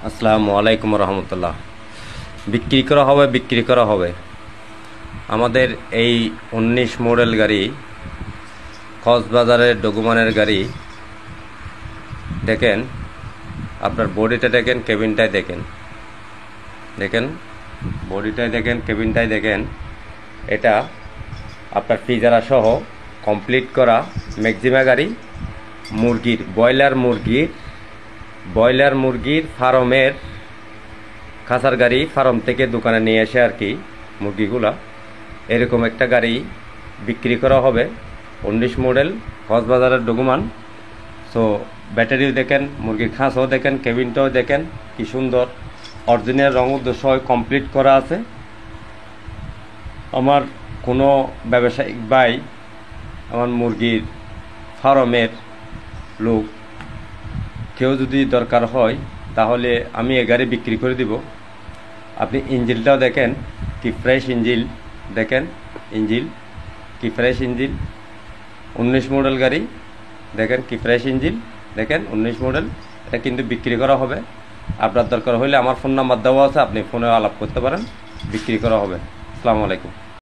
আসসালামু আলাইকুম রহমতুল্লাহ। বিক্রি করা হবে আমাদের এই 19 মডেল গাড়ি, কক্সবাজারের ডকুমানের গাড়ি। দেখেন, আপনার বডিটা দেখেন, কেবিনটাই দেখেন, বডিটাই দেখেন, কেবিনটাই দেখেন। এটা আপনার ফিজারা সহ কমপ্লিট করা ম্যাক্সিমা গাড়ি। ব্রয়লার মুরগির ফার্মের খাঁচার গাড়ি, ফার্ম থেকে দোকানে নিয়ে এসে আর কি মুরগিগুলা। এরকম একটা গাড়ি বিক্রি করা হবে, 19 মডেল, কক্সবাজারের ডকুমান। সো ব্যাটারিও দেখেন, মুরগির খাঁচাও দেখেন, কেবিনটাও দেখেন, কি সুন্দর অরিজিনাল রঙ সহ কমপ্লিট করা আছে। আমার কোনো ব্যবসায়িক ভাই, আমার মুরগির ফার্মের লোক কেউ যদি দরকার হয় তাহলে আমি এ গাড়ি বিক্রি করে দিব। আপনি ইঞ্জিনটাও দেখেন, কি ফ্রেশ ইঞ্জিন দেখেন, কি ফ্রেশ ইঞ্জিন। 19 মডেল গাড়ি দেখেন, কি ফ্রেশ ইঞ্জিন দেখেন, 19 মডেল। এটা কিন্তু বিক্রি করা হবে। আপনার দরকার হলে আমার ফোন নাম্বার দেওয়া আছে, আপনি ফোনে আলাপ করতে পারেন। বিক্রি করা হবে। আসসালামু আলাইকুম।